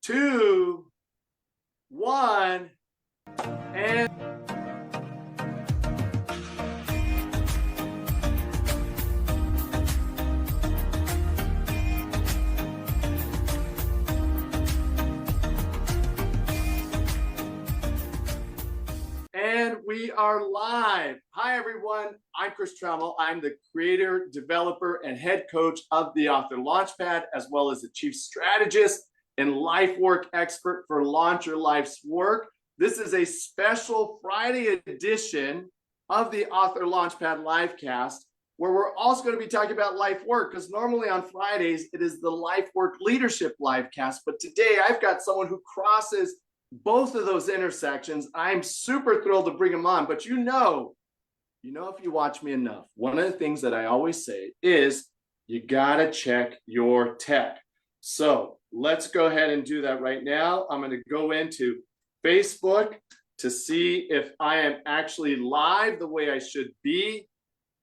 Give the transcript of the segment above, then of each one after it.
2, 1, and we are live. Hi, everyone. I'm Chris Trammell. I'm the creator, developer, and head coach of the Author Launchpad, as well as the chief strategist and life work expert for Launch Your Life's Work. This is a special Friday edition of the Author Launchpad Livecast, where we're also going to be talking about life work, because normally on Fridays, it is the life work leadership livecast. But today I've got someone who crosses both of those intersections. I'm super thrilled to bring him on, but you know, if you watch me enough, one of the things that I always say is you gotta check your tech. So let's go ahead and do that right now. I'm gonna go into Facebook to see if I am actually live the way I should be,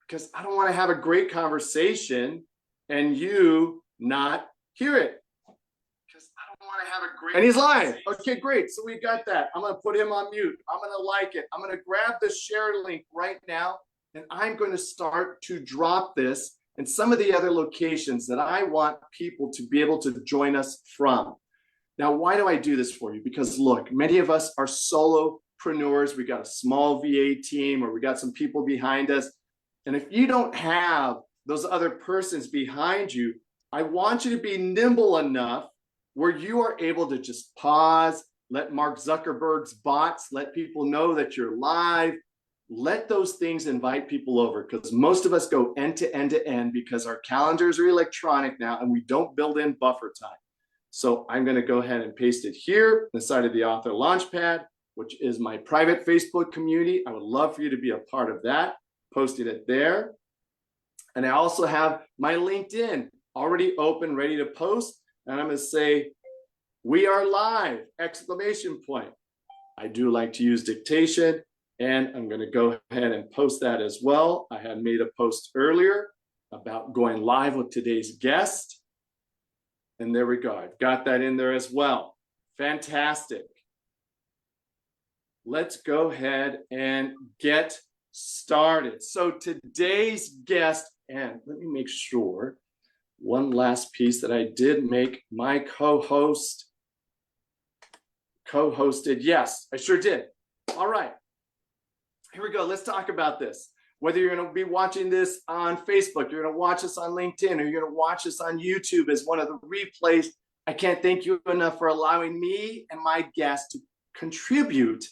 because I don't wanna have a great conversation and you not hear it. And he's live. Okay, great. So we got that. I'm going to put him on mute. I'm going to like it. I'm going to grab the share link right now, and I'm going to start to drop this in some of the other locations that I want people to be able to join us from. Now, why do I do this for you? Because look, many of us are solopreneurs. We got a small VA team, or we got some people behind us. And if you don't have those other persons behind you, I want you to be nimble enough where you are able to just pause, let Mark Zuckerberg's bots let people know that you're live. Let those things invite people over, because most of us go end to end to end because our calendars are electronic now and we don't build in buffer time. So I'm going to go ahead and paste it here inside of the Author Launchpad, which is my private Facebook community. I would love for you to be a part of that. Posting it there. And I also have my LinkedIn already open, ready to post. And I'm going to say, we are live, exclamation point. I do like to use dictation, and I'm going to go ahead and post that as well. I had made a post earlier about going live with today's guest. And there we go. I've got that in there as well. Fantastic. Let's go ahead and get started. So today's guest, and let me make sure, one last piece that I did make my co-hosted. Yes, I sure did. All right, here we go. Let's talk about this. Whether you're going to be watching this on Facebook, you're going to watch us on LinkedIn, or you're going to watch us on YouTube as one of the replays, I can't thank you enough for allowing me and my guests to contribute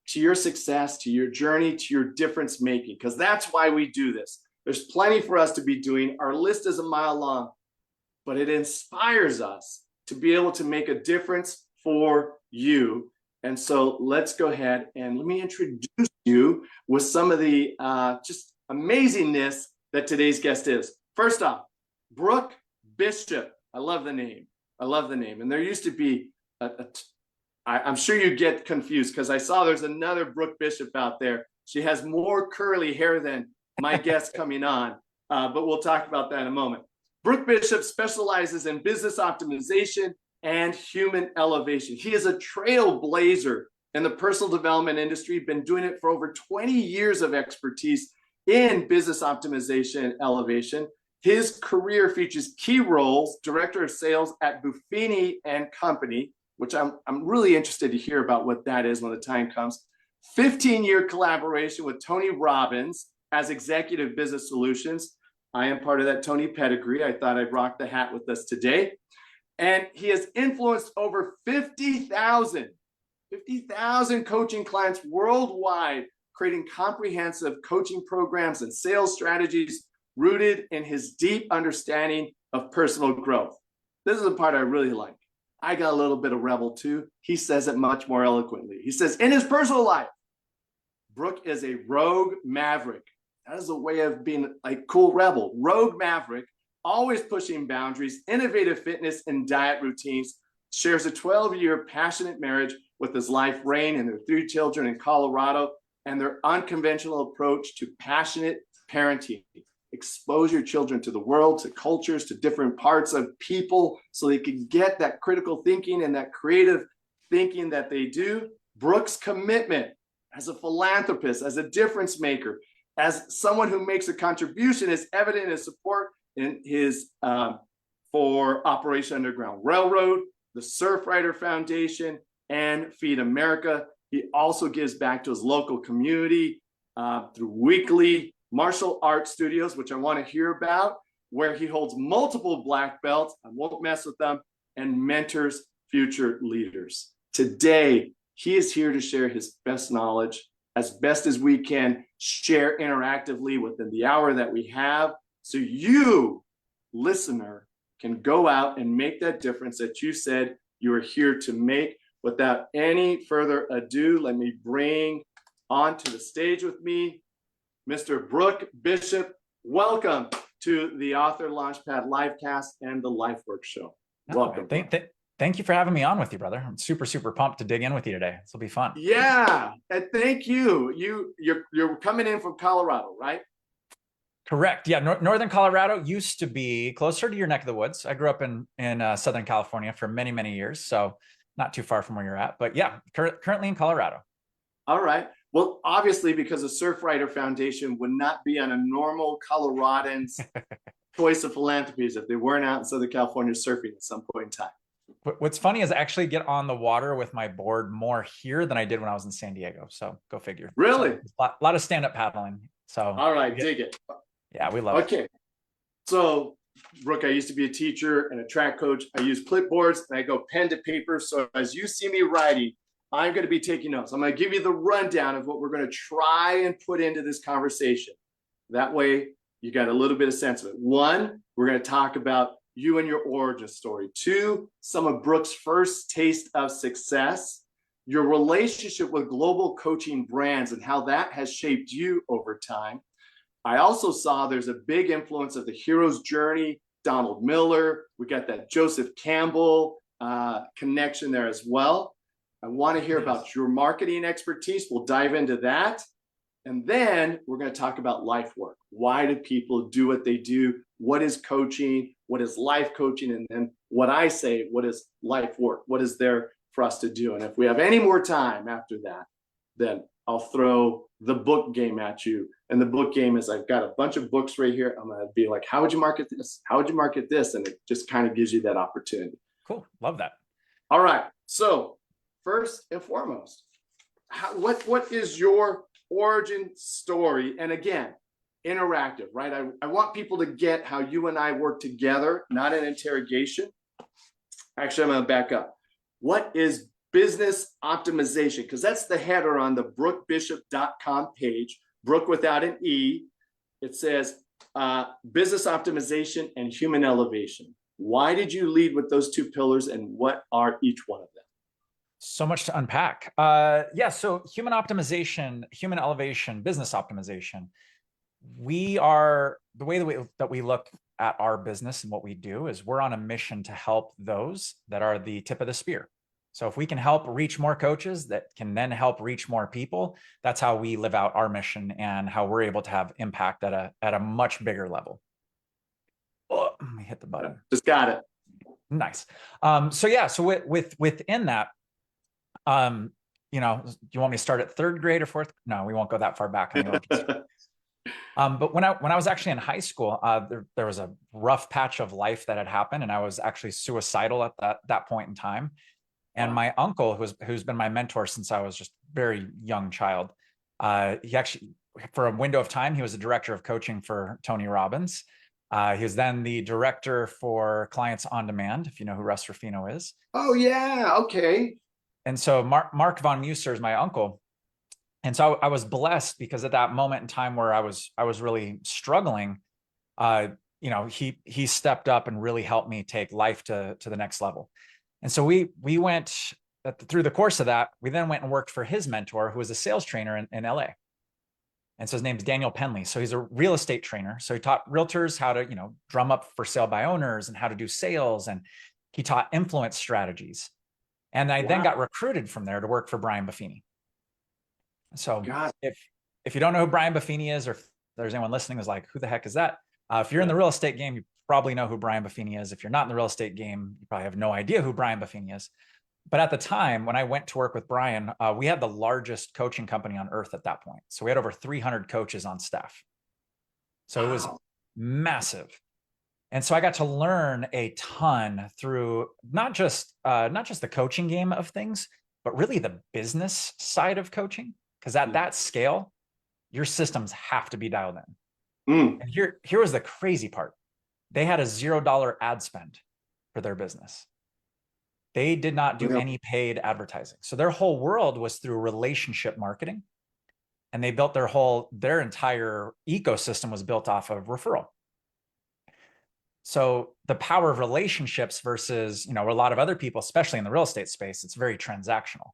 to your success, to your journey, to your difference making, because that's why we do this. There's plenty for us to be doing. Our list is a mile long, but it inspires us to be able to make a difference for you. And so let's go ahead and let me introduce you with some of the just amazingness that today's guest is. First off, Brook Bishop. I love the name. I love the name. And there used to be, I'm sure you get confused because I saw there's another Brook Bishop out there. She has more curly hair than my guest coming on, but we'll talk about that in a moment. Brook Bishop specializes in business optimization and human elevation. He is a trailblazer in the personal development industry, been doing it for over 20 years of expertise in business optimization and elevation. His career features key roles, director of sales at Buffini and Company, which I'm really interested to hear about what that is when the time comes. 15-year collaboration with Tony Robbins as executive business solutions. I am part of that Tony pedigree. I thought I'd rock the hat with us today. And he has influenced over 50,000 coaching clients worldwide, creating comprehensive coaching programs and sales strategies rooted in his deep understanding of personal growth. This is the part I really like. I got a little bit of rebel too. He says it much more eloquently. He says, in his personal life, Brook is a rogue maverick. That is a way of being like cool rebel. Rogue maverick, always pushing boundaries, innovative fitness and diet routines, shares a 12-year passionate marriage with his wife, Rain, and their 3 children in Colorado, and their unconventional approach to passionate parenting. expose your children to the world, to cultures, to different parts of people, so they can get that critical thinking and that creative thinking that they do. Brook's commitment as a philanthropist, as a difference maker, as someone who makes a contribution is evident in his support in his for Operation Underground Railroad, the Surfrider Foundation, and Feed America. He also gives back to his local community through weekly martial arts studios, which I want to hear about, where he holds multiple black belts, I won't mess with them, and mentors future leaders. Today, he is here to share his best knowledge as best as we can share interactively within the hour that we have, so you, listener, can go out and make that difference that you said you are here to make. Without any further ado, let me bring onto the stage with me Mr. Brook Bishop. Welcome to the Author Launchpad Livecast and the LifeWork Show. Welcome. Thank you for having me on with you, brother. I'm super, super pumped to dig in with you today. This will be fun. Yeah, and thank you. You're coming in from Colorado, right? Correct. Yeah, Northern Colorado used to be closer to your neck of the woods. I grew up in Southern California for many, many years, so not too far from where you're at. But yeah, currently in Colorado. All right. Well, obviously, because the Surfrider Foundation would not be on a normal Coloradan's choice of philanthropies if they weren't out in Southern California surfing at some point in time. What's funny is I actually get on the water with my board more here than I did when I was in San Diego. So go figure. Really? So, a lot of stand-up paddling. So all right, dig it. Yeah, we love it. Okay. So, Brook, I used to be a teacher and a track coach. I use clipboards and I go pen to paper. So as you see me writing, I'm going to be taking notes. I'm going to give you the rundown of what we're going to try and put into this conversation. That way, you got a little bit of sense of it. One, we're going to talk about you and your origin story. Two, some of Brook's first taste of success, your relationship with global coaching brands and how that has shaped you over time. I also saw there's a big influence of the hero's journey, Donald Miller. We got that Joseph Campbell connection there as well. I want to hear about your marketing expertise. We'll dive into that. And then we're going to talk about life work. Why do people do what they do? What is coaching? What is life coaching? And then what I say, what is life work? What is there for us to do? And if we have any more time after that, then I'll throw the book game at you. And the book game is I've got a bunch of books right here. I'm going to be like, how would you market this? How would you market this? And it just kind of gives you that opportunity. Cool. Love that. All right. So first and foremost, what is your origin story? And again, interactive, right? I want people to get how you and I work together, not an interrogation. Actually, I'm going to back up. What is business optimization? Because that's the header on the brookbishop.com page, Brook without an E. It says business optimization and human elevation. Why did you lead with those two pillars, and what are each one of them? So much to unpack. Yeah, so human optimization, human elevation, business optimization. We are, the way that we look at our business and what we do is we're on a mission to help those that are the tip of the spear. So if we can help reach more coaches that can then help reach more people, that's how we live out our mission and how we're able to have impact at a much bigger level. Oh, let me hit the button. Just got it. Nice. So yeah, so within that, you know, do you want me to start at third grade or fourth? No, we won't go that far back. But when I was actually in high school, there was a rough patch of life that had happened, and I was actually suicidal at that point in time. And my uncle, who's been my mentor since I was just a very young child, he actually, for a window of time, he was the director of coaching for Tony Robbins. He was then the director for Clients on Demand, if you know who Russ Ruffino is. Oh yeah, okay. And so Mark von Musser is my uncle. And so I was blessed because at that moment in time where I was really struggling, you know, he stepped up and really helped me take life to the next level. And so we went through the course of that. We then went and worked for his mentor, who was a sales trainer in LA. And so his name's Daniel Penley. So he's a real estate trainer. So he taught realtors how to, you know, drum up for sale by owners and how to do sales. And he taught influence strategies. And I then got recruited from there to work for Brian Buffini. So if you don't know who Brian Buffini is, or if there's anyone listening who's like, who the heck is that? If you're in the real estate game, you probably know who Brian Buffini is. If you're not in the real estate game, you probably have no idea who Brian Buffini is. But at the time when I went to work with Brian, we had the largest coaching company on earth at that point. So we had over 300 coaches on staff. So it was massive. And so I got to learn a ton through not just the coaching game of things, but really the business side of coaching. Because at that scale, your systems have to be dialed in. And here was the crazy part. They had a $0 ad spend for their business. They did not do any paid advertising. So their whole world was through relationship marketing. And they built their entire ecosystem was built off of referral. So the power of relationships versus, a lot of other people, especially in the real estate space, it's very transactional.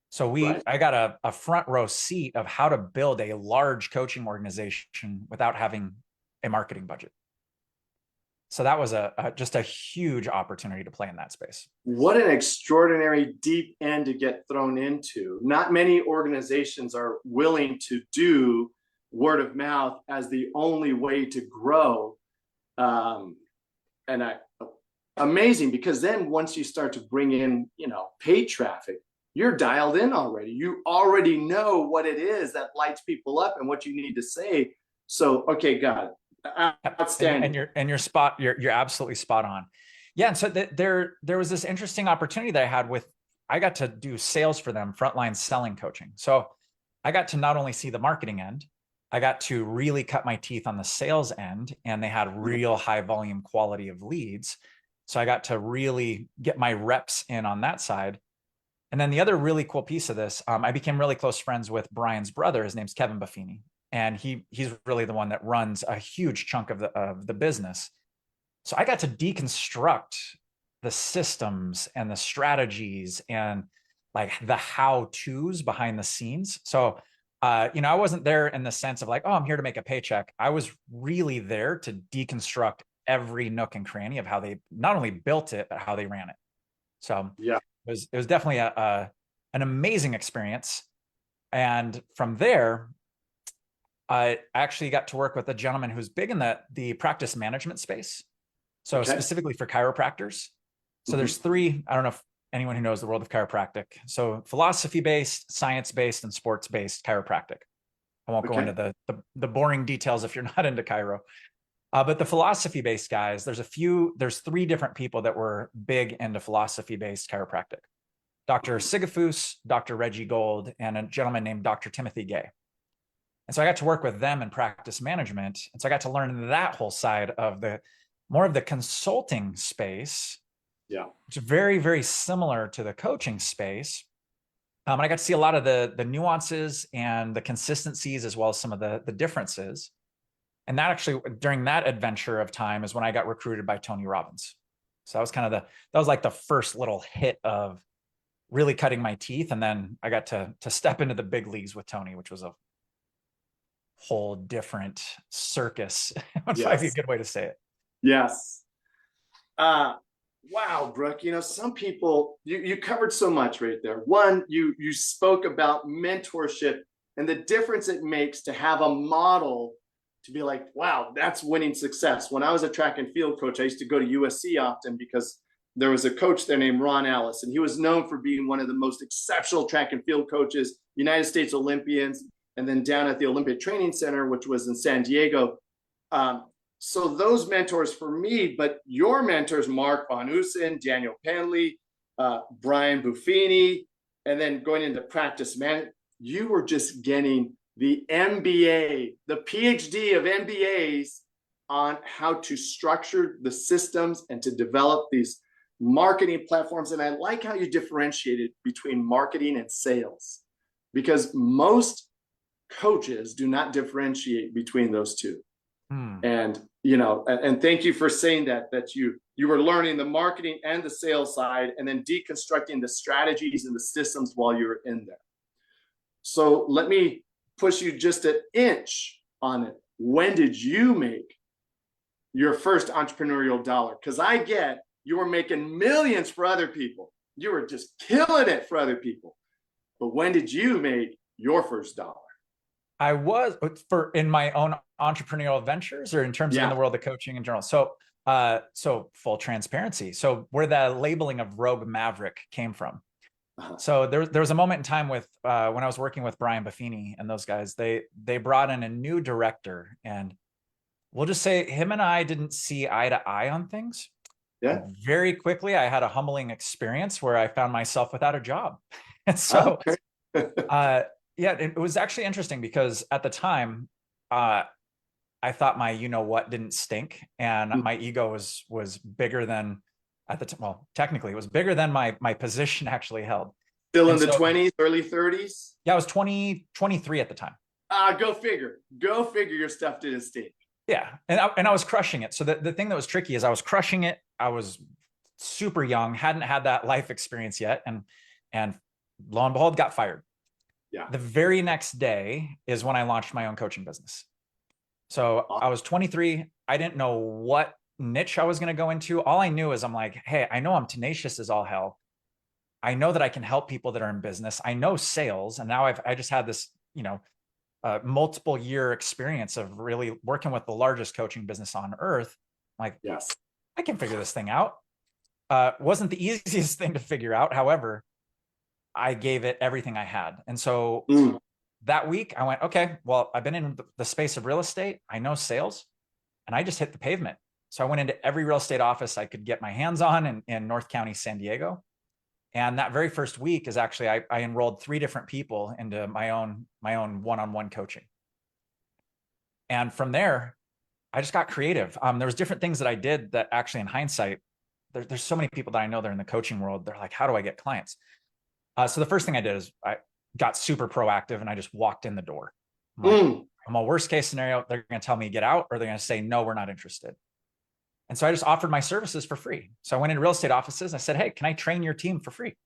So I got a front row seat of how to build a large coaching organization without having a marketing budget. So that was just a huge opportunity to play in that space. What an extraordinary deep end to get thrown into. Not many organizations are willing to do word of mouth as the only way to grow. Amazing, because then once you start to bring in, paid traffic, you're dialed in already. You already know what it is that lights people up and what you need to say. So, okay, got it. Outstanding. And you're absolutely spot on. Yeah. And so there was this interesting opportunity that I had I got to do sales for them, frontline selling coaching. So I got to not only see the marketing end, I got to really cut my teeth on the sales end, and they had real high volume quality of leads. So I got to really get my reps in on that side. And then the other really cool piece of this, I became really close friends with Brian's brother. His name's Kevin Buffini. And he's really the one that runs a huge chunk of the business. So I got to deconstruct the systems and the strategies and like the how-tos behind the scenes. So, I wasn't there in the sense of like, oh, I'm here to make a paycheck. I was really there to deconstruct every nook and cranny of how they not only built it, but how they ran it. So yeah, it was definitely an amazing experience. And from there, I actually got to work with a gentleman who's big in the practice management space. So specifically for chiropractors. So there's three, I don't know if anyone who knows the world of chiropractic. So philosophy-based, science-based, and sports-based chiropractic. I won't go into the boring details if you're not into chiro. But the philosophy-based guys, there's three different people that were big into philosophy-based chiropractic. Dr. Sigafus, Dr. Reggie Gold, and a gentleman named Dr. Timothy Gay. And so I got to work with them in practice management. And so I got to learn that whole side of more of the consulting space. Yeah. It's very, very similar to the coaching space. And I got to see a lot of the nuances and the consistencies, as well as some of the differences. And that actually, during that adventure of time, is when I got recruited by Tony Robbins. So that was kind of that was like the first little hit of really cutting my teeth. And then I got to step into the big leagues with Tony, which was a whole different circus. Would probably be a good way to say it. Yes. Wow, Brook, some people, you covered so much right there. One, you spoke about mentorship and the difference it makes to have a model to be like, wow, that's winning success. When I was a track and field coach, I used to go to USC often because there was a coach there named Ron Ellis, and he was known for being one of the most exceptional track and field coaches, United States Olympians, and then down at the Olympic Training Center, which was in San Diego. So those mentors for me, but your mentors, Mark Von Usen, Daniel Penley, Brian Buffini, and then going into practice, man, you were just getting the MBA, the PhD of MBAs on how to structure the systems and to develop these marketing platforms. And I like how you differentiated between marketing and sales, because most coaches do not differentiate between those two. And and thank you for saying that you were learning the marketing and the sales side, and then deconstructing the strategies and the systems while you were in there. So let me push you just an inch on it. When did you make your first entrepreneurial dollar? Because you were making millions for other people. You were just killing it for other people. But when did you make your first dollar? I was in my own entrepreneurial ventures, or in terms of in the world of coaching in general. So, so full transparency. So where the labeling of Rogue Maverick came from. So there was a moment in time with when I was working with Brian Buffini and those guys. They brought in a new director, and we'll just say him and I didn't see eye to eye on things. Yeah. Very quickly, I had a humbling experience where I found myself without a job. And so, yeah, it was actually interesting because at the time, I thought my you-know-what didn't stink, and my ego was bigger than at the time. Well, technically, it was bigger than my position actually held. Still in the 20s, early 30s? Yeah, I was 23 at the time. Go figure. Go figure your stuff didn't stink. Yeah, and I was crushing it. So the thing that was tricky is I was crushing it. I was super young, hadn't had that life experience yet, and lo and behold, got fired. Yeah. The very next day is when I launched my own coaching business. So I was 23. I didn't know what niche I was going to go into. All I knew is I'm like, hey, I know I'm tenacious as all hell. I know that I can help people that are in business. I know sales. And now I just had this, multiple year experience of really working with the largest coaching business on earth. I'm like, yes, I can figure this thing out. Wasn't the easiest thing to figure out. However, I gave it everything I had. And so that week I went, okay, well, I've been in the space of real estate. I know sales, and I just hit the pavement. So I went into every real estate office I could get my hands on in North County, San Diego. And that very first week is actually, I enrolled 3 different people into my own one-on-one coaching. And from there, I just got creative. There was different things that I did that actually in hindsight, there's so many people that I know that are in the coaching world. They're like, how do I get clients? So the first thing I did is I got super proactive and I just walked in the door. I'm a worst case scenario. They're going to tell me get out, or they're going to say, no, we're not interested. And so I just offered my services for free. So I went into real estate offices. I said, hey, can I train your team for free?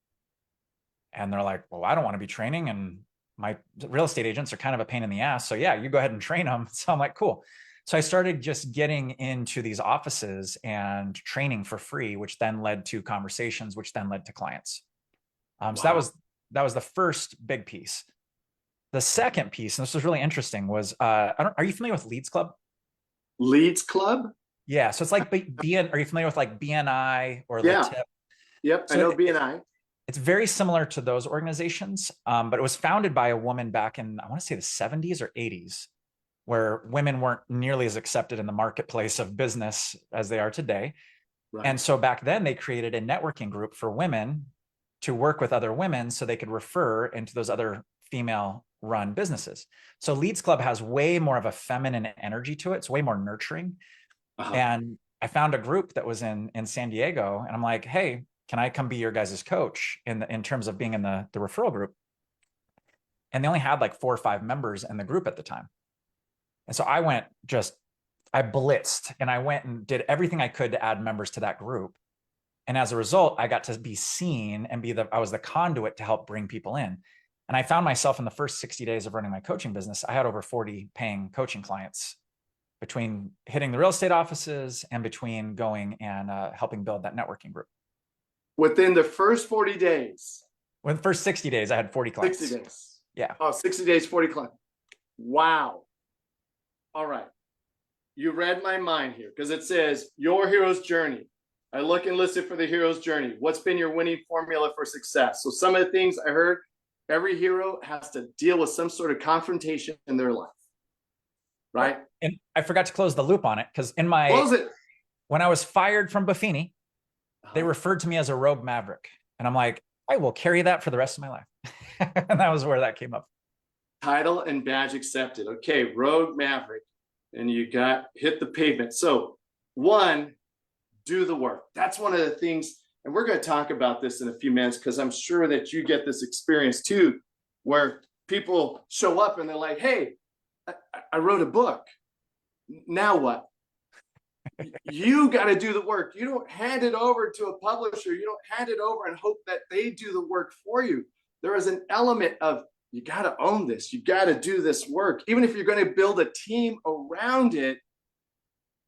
And they're like, well, I don't want to be training. And my real estate agents are kind of a pain in the ass. So yeah, you go ahead and train them. So I'm like, cool. So I started just getting into these offices and training for free, which then led to conversations, which then led to clients. So that was the first big piece. The second piece, and this was really interesting, was are you familiar with Leads Club? Leads Club? Yeah, so it's like are you familiar with like BNI or LeTip? Yep, so I know BNI. It's very similar to those organizations, but it was founded by a woman back in, I want to say the 70s or 80s, where women weren't nearly as accepted in the marketplace of business as they are today. Right. And so back then they created a networking group for women to work with other women so they could refer into those other female-run businesses. So Leads Club has way more of a feminine energy to it. It's way more nurturing. And I found a group that was in San Diego, and I'm like, hey, can I come be your guys' coach in terms of being in the referral group? And they only had like 4 or 5 members in the group at the time. And so I blitzed, and I went and did everything I could to add members to that group. And as a result, I got to be seen and I was the conduit to help bring people in. And I found myself in the first 60 days of running my coaching business, I had over 40 paying coaching clients between hitting the real estate offices and between going and helping build that networking group. Within the first 40 days? Within the first 60 days, I had 40 clients. 60 days. Yeah. Oh, 60 days, 40 clients. Wow. All right. You read my mind here, because it says your hero's journey. I look and listen for the hero's journey. What's been your winning formula for success? So some of the things I heard, every hero has to deal with some sort of confrontation in their life, right? And I forgot to close the loop on it, because when I was fired from Buffini, they referred to me as a rogue maverick. And I'm like, I will carry that for the rest of my life. And that was where that came up. Title and badge accepted. Okay, rogue maverick. And you hit the pavement. So 1, do the work. That's one of the things, and we're going to talk about this in a few minutes, because I'm sure that you get this experience too, where people show up and they're like, hey, I wrote a book. Now what? You got to do the work. You don't hand it over to a publisher. You don't hand it over and hope that they do the work for you. There is an element of, you got to own this. You got to do this work. Even if you're going to build a team around it,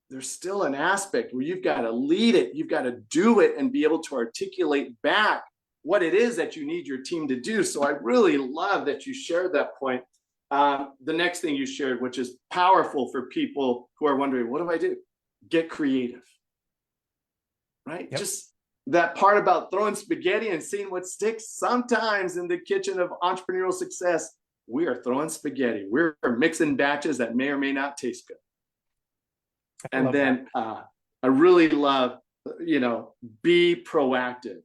there's still an aspect where you've got to lead it. You've got to do it and be able to articulate back what it is that you need your team to do. So I really love that you shared that point. The next thing you shared, which is powerful for people who are wondering, what do I do? Get creative, right? Yep. Just that part about throwing spaghetti and seeing what sticks. Sometimes in the kitchen of entrepreneurial success, we are throwing spaghetti. We're mixing batches that may or may not taste good. And then I really love, be proactive.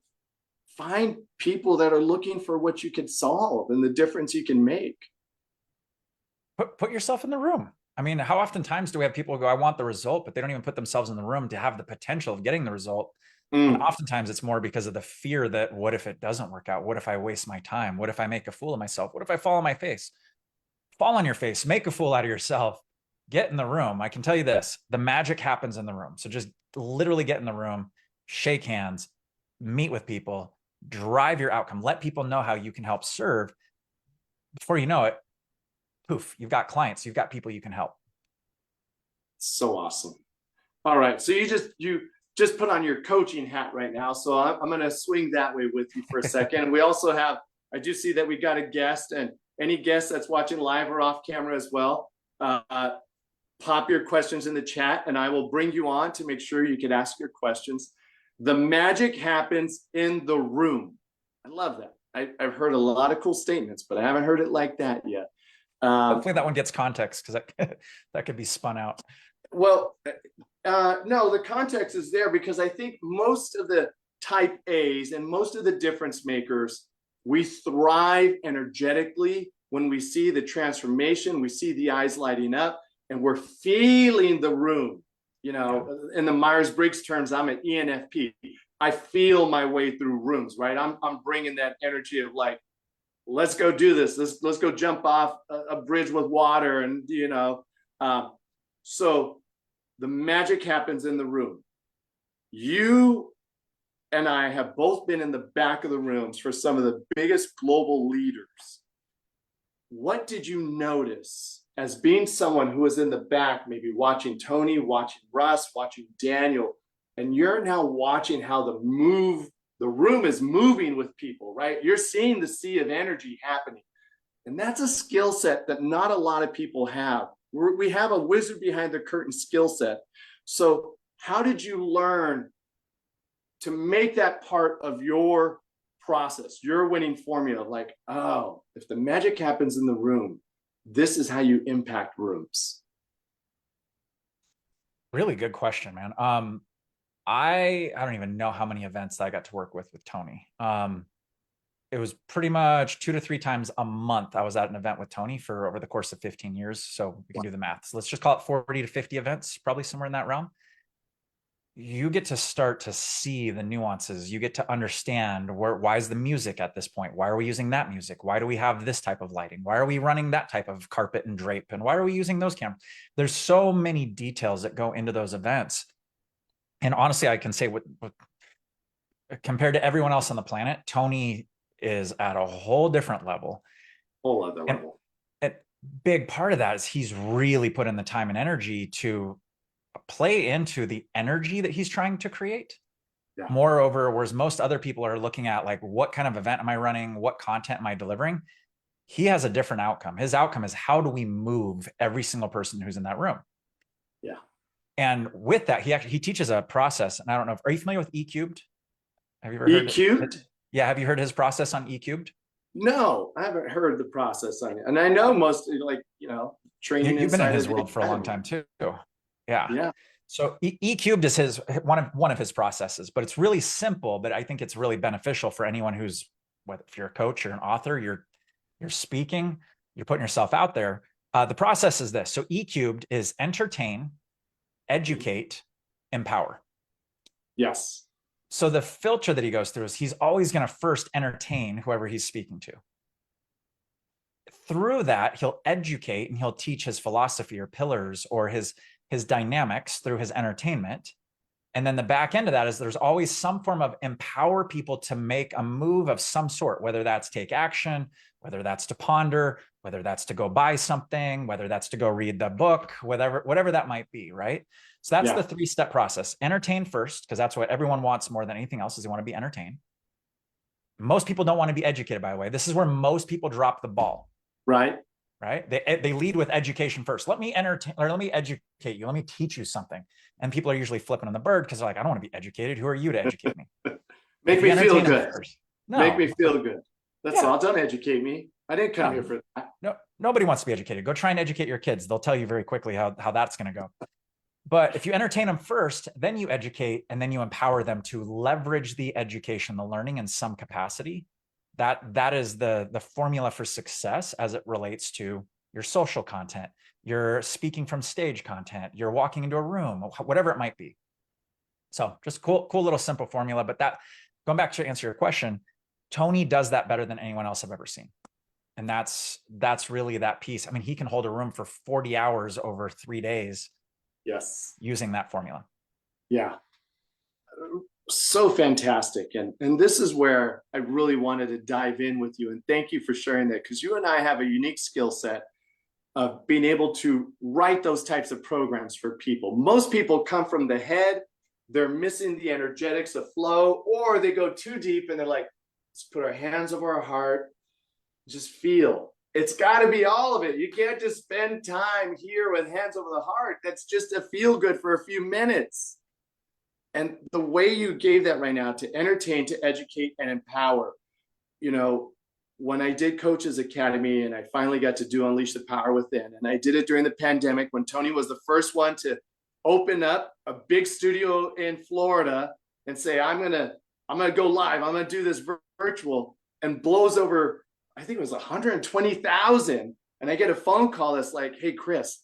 Find people that are looking for what you can solve and the difference you can make. Put yourself in the room. I mean, how oftentimes do we have people go, I want the result, but they don't even put themselves in the room to have the potential of getting the result. And oftentimes it's more because of the fear that what if it doesn't work out? What if I waste my time? What if I make a fool of myself? What if I fall on my face? Fall on your face, make a fool out of yourself, get in the room. I can tell you this, the magic happens in the room. So just literally get in the room, shake hands, meet with people, drive your outcome, let people know how you can help serve. Before you know it, poof, you've got clients, you've got people you can help. So awesome. All right. So you just put on your coaching hat right now. So I'm going to swing that way with you for a second. We also have, I do see that we got a guest, and any guest that's watching live or off camera as well, pop your questions in the chat and I will bring you on to make sure you can ask your questions. The magic happens in the room. I love that. I've heard a lot of cool statements, but I haven't heard it like that yet. Hopefully that one gets context, because that could be spun out. Well, no, the context is there because I think most of the type A's and most of the difference makers, we thrive energetically when we see the transformation, we see the eyes lighting up, and we're feeling the room. In the Myers-Briggs terms, I'm an ENFP. I feel my way through rooms, right? I'm bringing that energy of like, let's go do this. Let's go jump off a bridge with water, and so the magic happens in the room. You and I have both been in the back of the rooms for some of the biggest global leaders. What did you notice as being someone who was in the back, maybe watching Tony, watching Russ, watching Daniel, and you're now watching how the room is moving with people, right? You're seeing the sea of energy happening. And that's a skill set that not a lot of people have. We have a wizard behind the curtain skill set. So how did you learn to make that part of your process, your winning formula? Like, oh, if the magic happens in the room, this is how you impact rooms. Really good question, man. I don't even know how many events I got to work with Tony. It was pretty much 2 to 3 times a month. I was at an event with Tony for over the course of 15 years. So we can do the math. So let's just call it 40 to 50 events, probably somewhere in that realm. You get to start to see the nuances. You get to understand why is the music at this point? Why are we using that music? Why do we have this type of lighting? Why are we running that type of carpet and drape? And why are we using those cameras? There's so many details that go into those events. And honestly, I can say compared to everyone else on the planet, Tony is at a whole different level. Whole other level. A big part of that is he's really put in the time and energy to play into the energy that he's trying to create. Yeah. Moreover, whereas most other people are looking at like, what kind of event am I running? What content am I delivering? He has a different outcome. His outcome is, how do we move every single person who's in that room? Yeah. And with that, he teaches a process. And I don't know, are you familiar with E Cubed? Have you ever heard E-Cubed? Yeah. Have you heard his process on E Cubed? No, I haven't heard the process on it. And I know most, training. You've been in his world for a long time too. Yeah. Yeah. So E Cubed is one of his processes, but it's really simple, but I think it's really beneficial for anyone who's, whether if you're a coach, you're an author, you're speaking, you're putting yourself out there. The process is this. So E Cubed is entertain, educate, empower. Yes. So the filter that he goes through is he's always going to first entertain whoever he's speaking to. Through that, he'll educate and he'll teach his philosophy or pillars or his dynamics through his entertainment. And then the back end of that is there's always some form of empower people to make a move of some sort, whether that's take action, whether that's to ponder, whether that's to go buy something, whether that's to go read the book, whatever that might be, right? So that's the 3-step process. Entertain first, because that's what everyone wants more than anything else, is they want to be entertained. Most people don't want to be educated, by the way. This is where most people drop the ball. Right. right? They lead with education first. Let me entertain, or let me educate you. Let me teach you something. And people are usually flipping on the bird because they're like, I don't want to be educated. Who are you to educate me? Make me feel good. Make me No, feel good. That's all. Don't educate me. I didn't come here for that. No, nobody wants to be educated. Go try and educate your kids. They'll tell you very quickly how that's going to go. But if you entertain them first, then you educate, and then you empower them to leverage the education, the learning in some capacity. That is the formula for success as it relates to your social content, your speaking from stage content, you're walking into a room, whatever it might be. So just cool little simple formula. But that, going back to answer your question, Tony does that better than anyone else I've ever seen. And that's really that piece. I mean, he can hold a room for 40 hours over 3 days. Yes. Using that formula. Yeah. So fantastic. And this is where I really wanted to dive in with you. And thank you for sharing that, because you and I have a unique skill set of being able to write those types of programs for people. Most people come from the head, they're missing the energetics, the flow, or they go too deep and they're like, let's put our hands over our heart, just feel. It's got to be all of it. You can't just spend time here with hands over the heart. That's just a feel good for a few minutes. And the way you gave that right now, to entertain, to educate, and empower, when I did Coaches Academy and I finally got to do Unleash the Power Within, and I did it during the pandemic when Tony was the first one to open up a big studio in Florida and say, I'm gonna go live, I'm gonna do this virtual, and blows over, I think it was 120,000. And I get a phone call that's like, hey, Chris,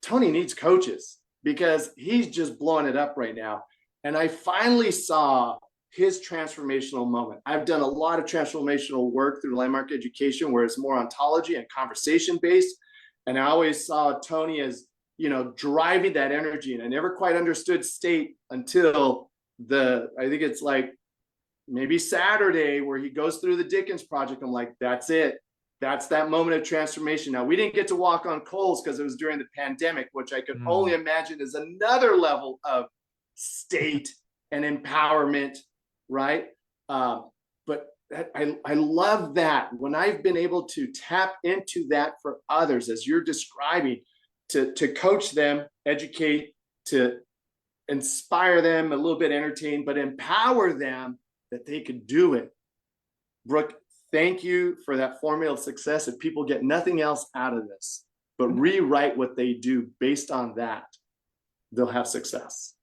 Tony needs coaches because he's just blowing it up right now. And I finally saw his transformational moment. I've done a lot of transformational work through Landmark Education where it's more ontology and conversation based. And I always saw Tony as, driving that energy. And I never quite understood state until I think it's like maybe Saturday, where he goes through the Dickens Project. I'm like, that's it. That's that moment of transformation. Now, we didn't get to walk on coals because it was during the pandemic, which I could only imagine is another level of state and empowerment, right? But I love that when I've been able to tap into that for others, as you're describing, to coach them, educate, to inspire them, a little bit entertain, but empower them that they could do it. Brook, thank you for that formula of success. If people get nothing else out of this, but rewrite what they do based on that, they'll have success.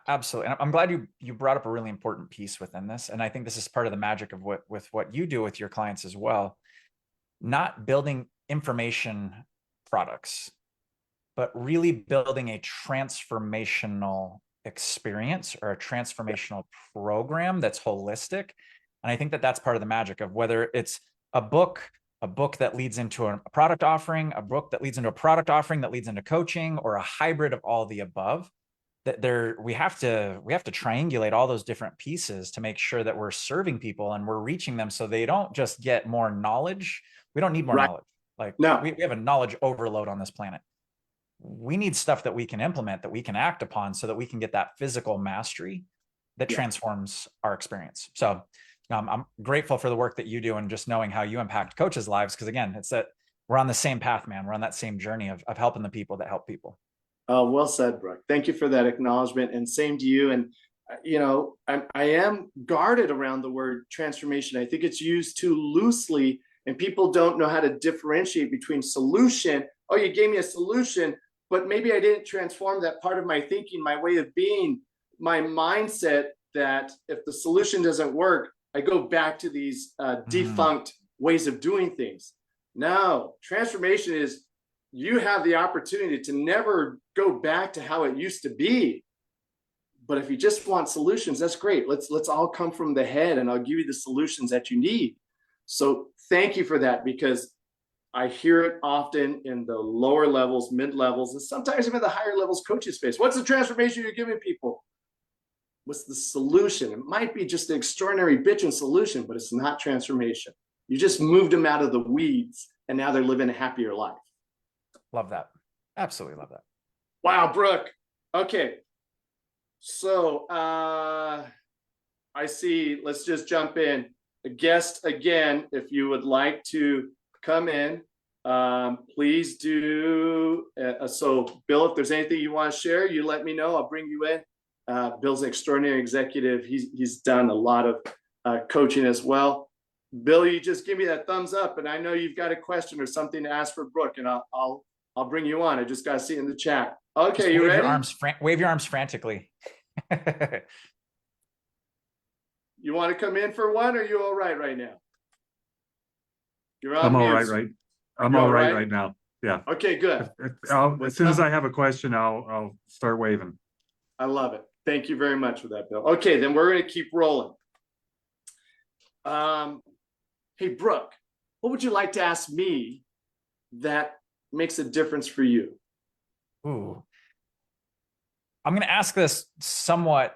Absolutely. And I'm glad you brought up a really important piece within this. And I think this is part of the magic of what you do with your clients as well. Not building information products, but really building a transformational experience or a transformational program that's holistic. And I think that's part of the magic of whether it's a book that leads into a product offering, a book that leads into a product offering that leads into coaching, or a hybrid of all the above. That we have to triangulate all those different pieces to make sure that we're serving people and we're reaching them so they don't just get more knowledge. We don't need more knowledge. Like, no, we have a knowledge overload on this planet. We need stuff that we can implement, that we can act upon, so that we can get that physical mastery that transforms our experience. So I'm grateful for the work that you do and just knowing how you impact coaches' lives. Because again, it's that we're on the same path, man. We're on that same journey of helping the people that help people. Well said, Brook. Thank you for that acknowledgement, and same to you. And, I am guarded around the word transformation. I think it's used too loosely, and people don't know how to differentiate between solution. Oh, you gave me a solution, but maybe I didn't transform that part of my thinking, my way of being, my mindset, that if the solution doesn't work, I go back to these defunct ways of doing things. No, transformation is, you have the opportunity to never go back to how it used to be. But if you just want solutions, that's great. Let's all come from the head, and I'll give you the solutions that you need. So thank you for that, because I hear it often in the lower levels, mid levels, and sometimes even the higher levels coaching space. What's the transformation you're giving people? What's the solution? It might be just an extraordinary bitchin' solution, but it's not transformation. You just moved them out of the weeds, and now they're living a happier life. Love that. Absolutely love that. Wow, Brook. Okay. So I see, let's just jump in. A guest again, if you would like to come in, Please do. So Bill, if there's anything you want to share, you let me know. I'll bring you in. Bill's an extraordinary executive. He's done a lot of coaching as well. Bill, you just give me that thumbs up, and I know you've got a question or something to ask for Brooke, and I'll bring you on. I just got to see it in the chat. Okay, just you ready? Wave your arms frantically. You want to come in for one, or are you all right now? You're on I'm all mute. right. I'm all right now. Yeah. Okay, good. As soon as I have a question, I'll start waving. I love it. Thank you very much for that, Bill. Okay, then we're going to keep rolling. Hey, Brooke, what would you like to ask me that makes a difference for you? Ooh. I'm going to ask this somewhat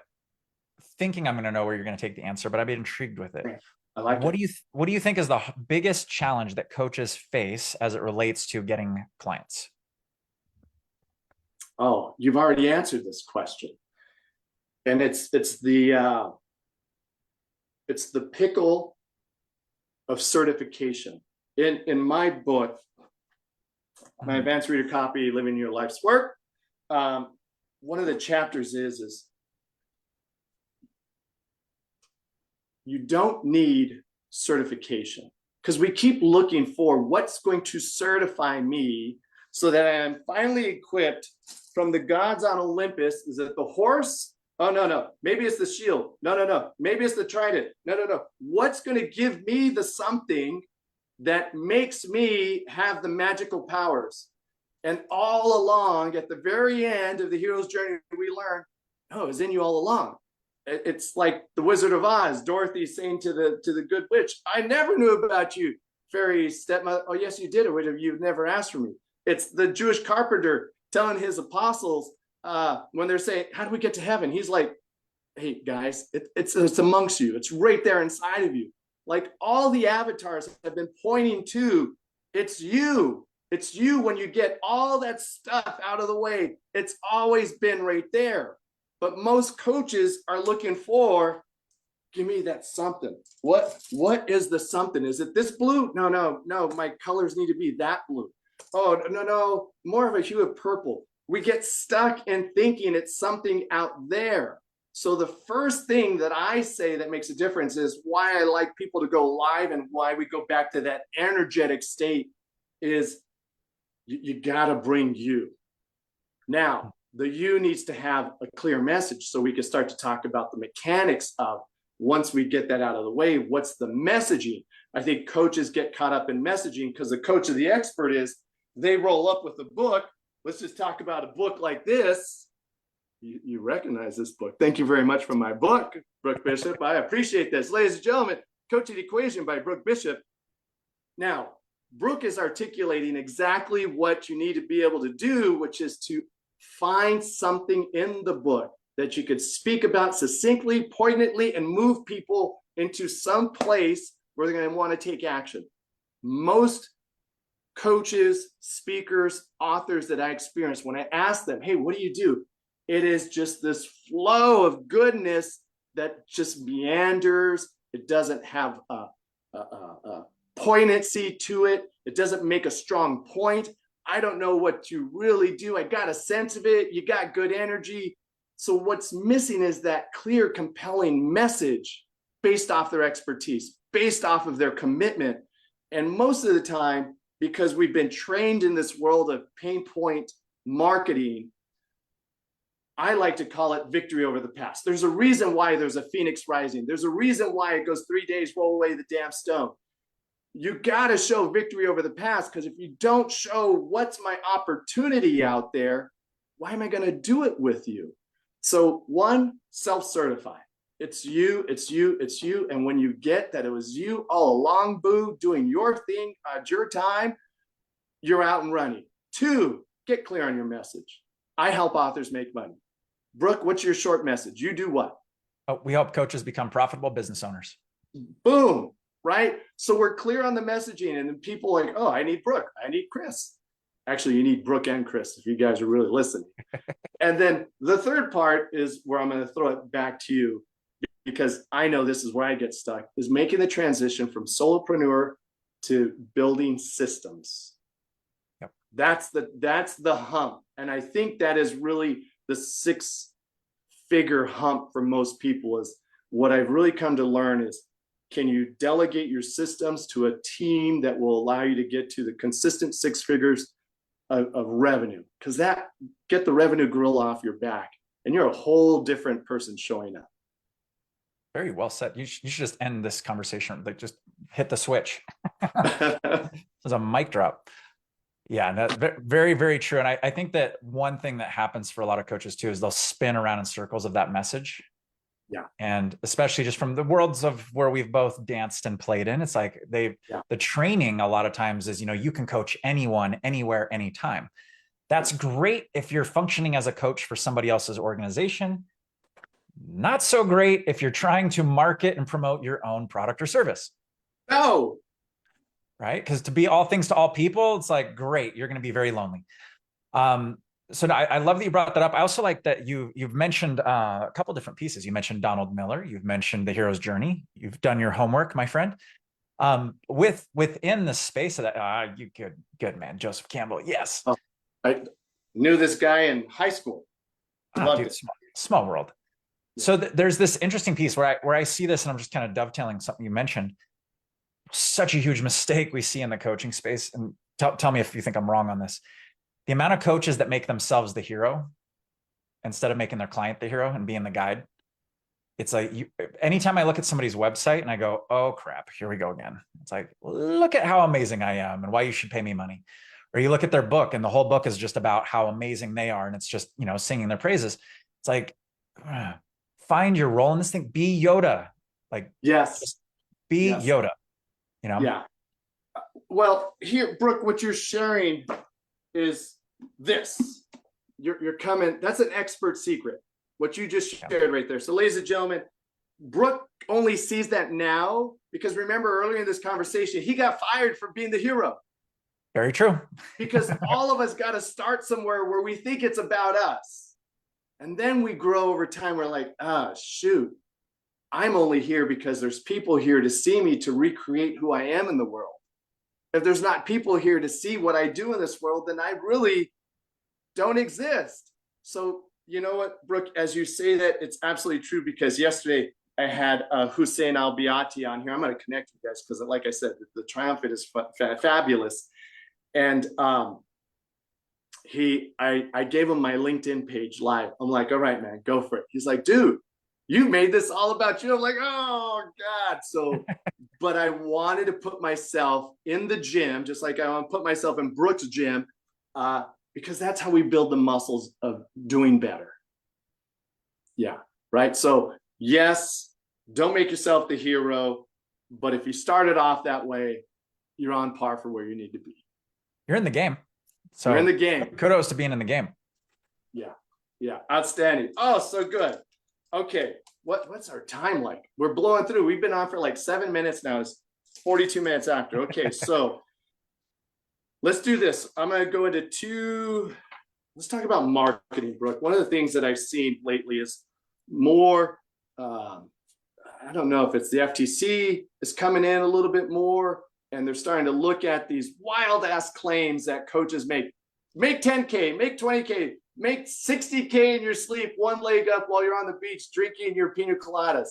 thinking I'm going to know where you're going to take the answer, but I'd be intrigued with it. I like what it. What do you think is the biggest challenge that coaches face as it relates to getting clients? Oh, you've already answered this question. And it's the pickle of certification. In my book, my advanced reader copy, Living Your Life's Work, one of the chapters is you don't need certification, because we keep looking for what's going to certify me so that I am finally equipped from the gods on Olympus. Is it the horse? Oh, no. Maybe it's the shield. No. Maybe it's the trident. No. What's going to give me the something that makes me have the magical powers? And all along, at the very end of the hero's journey, we learn, oh, it's in you all along. It's like the Wizard of Oz, Dorothy saying to the good witch, I never knew about you, fairy stepmother. Oh, yes, you did, or would have you never asked for me? It's the Jewish carpenter telling his apostles when they're saying, how do we get to heaven? He's like, hey, guys, it's amongst you. It's right there inside of you. Like all the avatars have been pointing to, it's you. It's you when you get all that stuff out of the way. It's always been right there. But most coaches are looking for, give me that something. What is the something? Is it this blue? No. My colors need to be that blue. Oh, no. More of a hue of purple. We get stuck in thinking it's something out there. So the first thing that I say that makes a difference is why I like people to go live and why we go back to that energetic state is you got to bring you. Now, the you needs to have a clear message so we can start to talk about the mechanics of, once we get that out of the way, what's the messaging? I think coaches get caught up in messaging because the coach of the expert is they roll up with a book. Let's just talk about a book like this. You recognize this book. Thank you very much for my book, Brook Bishop. I appreciate this. Ladies and gentlemen, Coaching Equation by Brook Bishop. Now, Brook is articulating exactly what you need to be able to do, which is to find something in the book that you could speak about succinctly, poignantly, and move people into some place where they're going to want to take action. Most coaches, speakers, authors that I experience, when I ask them, hey, what do you do? It is just this flow of goodness that just meanders. It doesn't have a poignancy to it. It doesn't make a strong point. I don't know what you really do. I got a sense of it. You got good energy. So what's missing is that clear, compelling message based off their expertise, based off of their commitment. And most of the time, because we've been trained in this world of pain point marketing, I like to call it victory over the past. There's a reason why there's a phoenix rising. There's a reason why it goes 3 days, roll away the damn stone. You got to show victory over the past, because if you don't show what's my opportunity out there, why am I going to do it with you? So one, self-certify. It's you. And when you get that it was you all along, boo, doing your thing at your time, you're out and running. Two, get clear on your message. I help authors make money. Brooke, what's your short message? You do what? We help coaches become profitable business owners. Boom. Right? So we're clear on the messaging, and then people are like, oh, I need Brooke. I need Chris. Actually, you need Brooke and Chris if you guys are really listening. And then the third part is where I'm going to throw it back to you, because I know this is where I get stuck, is making the transition from solopreneur to building systems. That's the hump. And I think that is really the 6-figure hump for most people. Is what I've really come to learn is, can you delegate your systems to a team that will allow you to get to the consistent 6 figures of revenue? Because that get the revenue gorilla off your back, and you're a whole different person showing up. Very well said. You should just end this conversation. Like, just hit the switch. There's a mic drop. Yeah, that's very, very true. And I think that one thing that happens for a lot of coaches too is they'll spin around in circles of that message. Yeah. And especially just from the worlds of where we've both danced and played in, it's like the training a lot of times is, you can coach anyone, anywhere, anytime. That's great if you're functioning as a coach for somebody else's organization. Not so great if you're trying to market and promote your own product or service. No. Right? Because to be all things to all people, it's like, great, you're going to be very lonely. So I love that you brought that up. I also like that you've mentioned a couple different pieces. You mentioned Donald Miller. You've mentioned the hero's journey. You've done your homework, my friend. Within the space of that, you good man, Joseph Campbell. Yes. Oh, I knew this guy in high school. Dude, small world. Yeah. So there's this interesting piece where I see this, and I'm just kind of dovetailing something you mentioned. Such a huge mistake we see in the coaching space. And tell me if you think I'm wrong on this. The amount of coaches that make themselves the hero instead of making their client the hero and being the guide. It's like, anytime I look at somebody's website and I go, oh crap, here we go again. It's like, look at how amazing I am and why you should pay me money. Or you look at their book and the whole book is just about how amazing they are. And it's just, singing their praises. It's like, find your role in this thing. Be Yoda. Like, yes, just be Yoda. Yeah. Well, here, Brook, what you're sharing is this. You're coming. That's an expert secret. What you just shared right there. So, ladies and gentlemen, Brook only sees that now because remember earlier in this conversation, he got fired for being the hero. Very true. Because all of us got to start somewhere where we think it's about us. And then we grow over time. We're like, shoot, I'm only here because there's people here to see me, to recreate who I am in the world. If there's not people here to see what I do in this world, then I really don't exist. So, you know what, Brook, as you say that, it's absolutely true, because yesterday I had Hussein Al-Biati on here. I'm going to connect you guys because, like I said, the Triumphant is fabulous. And I gave him my LinkedIn page live. I'm like, all right, man, go for it. He's like, dude, you made this all about you. I'm like, oh God. So, but I wanted to put myself in the gym, just like I want to put myself in Brook's gym, because that's how we build the muscles of doing better. Yeah. Right. So yes, don't make yourself the hero, but if you started off that way, you're on par for where you need to be. You're in the game. So you're in the game. Kudos to being in the game. Yeah. Yeah. Outstanding. Oh, so good. Okay. What's our time like? We're blowing through. We've been on for like 7 minutes now. It's 42 minutes after. Okay. So let's do this. I'm going to go into let's talk about marketing, Brook. One of the things that I've seen lately is more, I don't know if it's the FTC is coming in a little bit more, and they're starting to look at these wild ass claims that coaches make. Make 10K, make 20K, make 60K in your sleep, one leg up while you're on the beach drinking your pina coladas.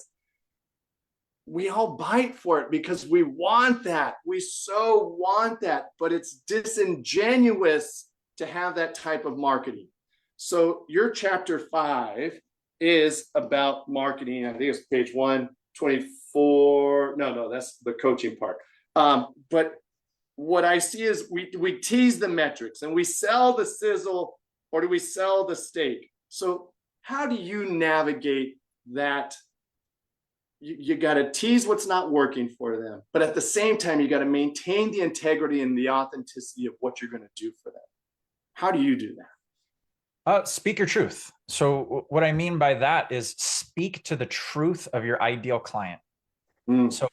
We all bite for it because we want that. We so want that, but it's disingenuous to have that type of marketing. So your chapter 5 is about marketing. I think it's page 124. No, that's the coaching part. But what I see is we tease the metrics and we sell the sizzle, or do we sell the steak? So how do you navigate that? You got to tease what's not working for them, but at the same time, you got to maintain the integrity and the authenticity of what you're going to do for them. How do you do that? Speak your truth. So what I mean by that is speak to the truth of your ideal client. So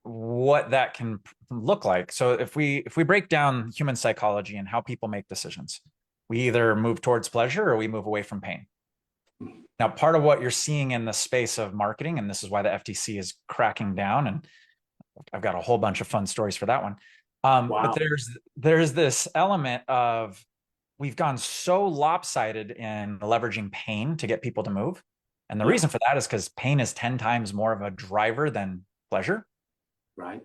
what that can look like. So if we break down human psychology and how people make decisions, we either move towards pleasure or we move away from pain. Now, part of what you're seeing in the space of marketing, and this is why the FTC is cracking down, and I've got a whole bunch of fun stories for that one. But Wow. there's this element of we've gone so lopsided in leveraging pain to get people to move. And the Yeah. reason for that is because pain is 10 times more of a driver than pleasure. Right.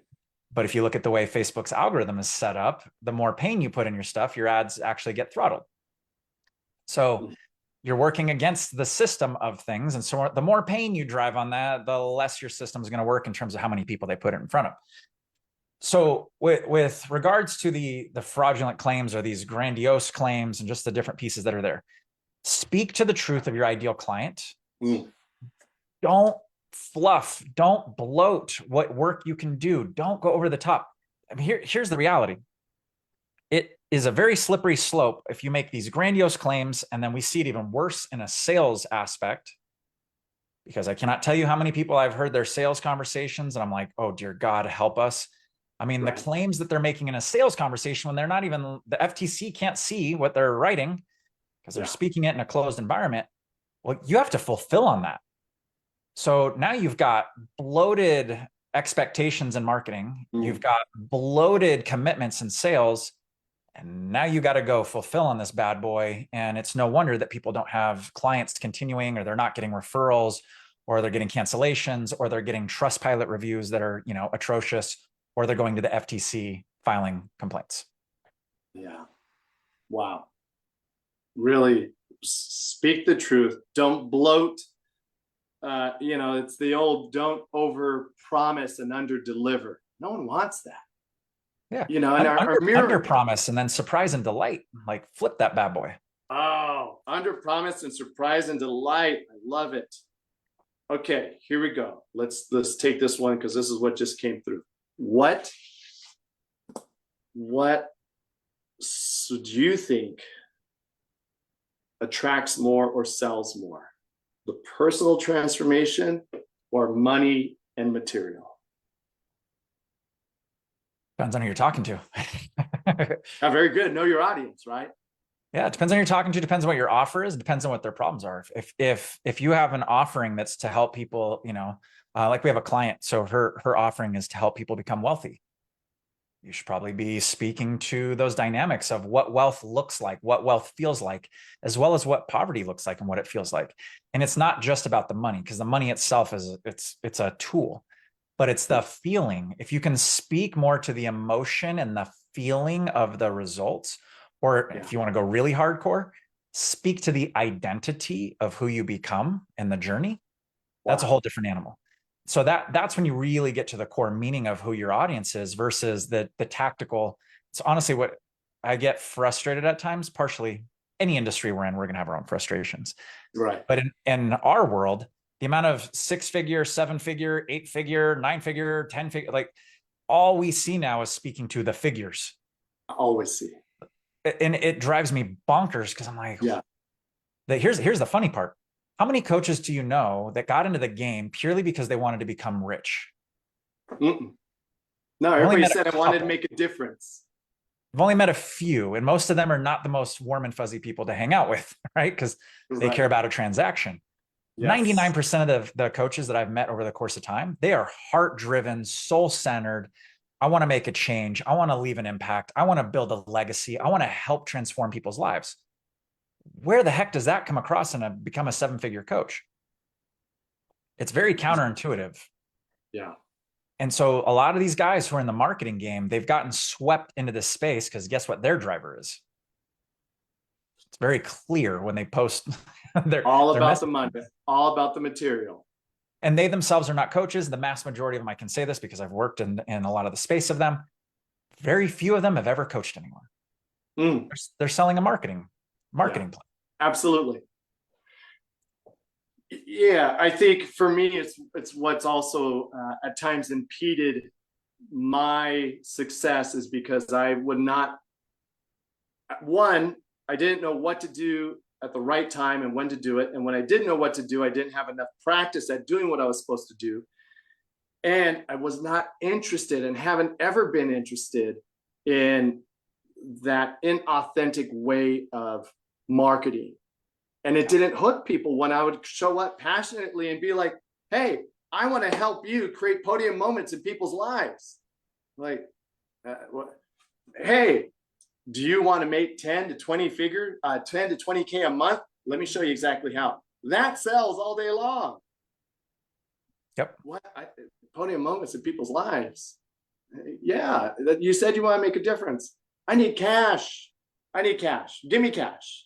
But if you look at the way Facebook's algorithm is set up, the more pain you put in your stuff, your ads actually get throttled. So you're working against the system of things. And so the more pain you drive on that, the less your system is going to work in terms of how many people they put it in front of. So with regards to the fraudulent claims or these grandiose claims and just the different pieces that are there, speak to the truth of your ideal client. Don't fluff, don't bloat what work you can do. Don't go over the top. I mean, here's the reality. It is a very slippery slope if you make these grandiose claims, and then we see it even worse in a sales aspect, because I cannot tell you how many people I've heard their sales conversations and I'm like, oh dear God, help us. I mean, the claims that they're making in a sales conversation when they're not even, the FTC can't see what they're writing because they're speaking it in a closed environment. Well, you have to fulfill on that. So now you've got bloated expectations in marketing. You've got bloated commitments in sales. And now you got to go fulfill on this bad boy. And it's no wonder that people don't have clients continuing, or they're not getting referrals, or they're getting cancellations, or they're getting Trustpilot reviews that are, atrocious, or they're going to the FTC filing complaints. Yeah. Wow. Really speak the truth. Don't bloat. It's the old don't over promise and under deliver. No one wants that. Yeah. And our mirror under promise and then surprise and delight, like flip that bad boy. Oh, under promise and surprise and delight. I love it. Okay, here we go. Let's take this one because this is what just came through. What do you think attracts more or sells more? The personal transformation or money and material? Depends on who you're talking to. Very good. Know your audience, right? Yeah, it depends on who you're talking to. Depends on what your offer is. Depends on what their problems are. If you have an offering that's to help people, like we have a client, so her offering is to help people become wealthy. You should probably be speaking to those dynamics of what wealth looks like, what wealth feels like, as well as what poverty looks like and what it feels like. And it's not just about the money, because the money itself it's a tool, but it's the feeling. If you can speak more to the emotion and the feeling of the results, or if you want to go really hardcore, speak to the identity of who you become in the journey. That's a whole different animal. So that's when you really get to the core meaning of who your audience is versus the tactical. It's honestly what I get frustrated at times. Partially, any industry we're in, we're going to have our own frustrations. Right. But in our world, the amount of 6-figure, 7-figure, 8-figure, 9-figure, 10-figure, like all we see now is speaking to the figures. I always see. And it drives me bonkers because I'm like, here's the funny part. How many coaches do you know that got into the game purely because they wanted to become rich? No, everybody said I wanted to make a difference. I've only met a few, and most of them are not the most warm and fuzzy people to hang out with, right? Because they care about a transaction. 99% of the coaches that I've met over the course of time, they are heart-driven, soul-centered. I want to make a change. I want to leave an impact. I want to build a legacy. I want to help transform people's lives. Where the heck does that come across and become a 7-figure coach? It's very counterintuitive. Yeah. And so a lot of these guys who are in the marketing game, they've gotten swept into this space because guess what their driver is? It's very clear when they post. All about the money, all about the material. And they themselves are not coaches. The mass majority of them, I can say this because I've worked in a lot of the space of them. Very few of them have ever coached anyone. They're selling a marketing plan. Absolutely. Yeah, I think for me, it's what's also at times impeded my success is because I would not. One, I didn't know what to do at the right time and when to do it. And when I didn't know what to do, I didn't have enough practice at doing what I was supposed to do. And I was not interested and haven't ever been interested in that inauthentic way of marketing. And it didn't hook people when I would show up passionately and be like, hey, I want to help you create podium moments in people's lives. Like, Hey, do you want to make 10 to 20K a month? Let me show you exactly how. That sells all day long. Yep. Podium moments in people's lives. Yeah, you said you want to make a difference. I need cash. Give me cash.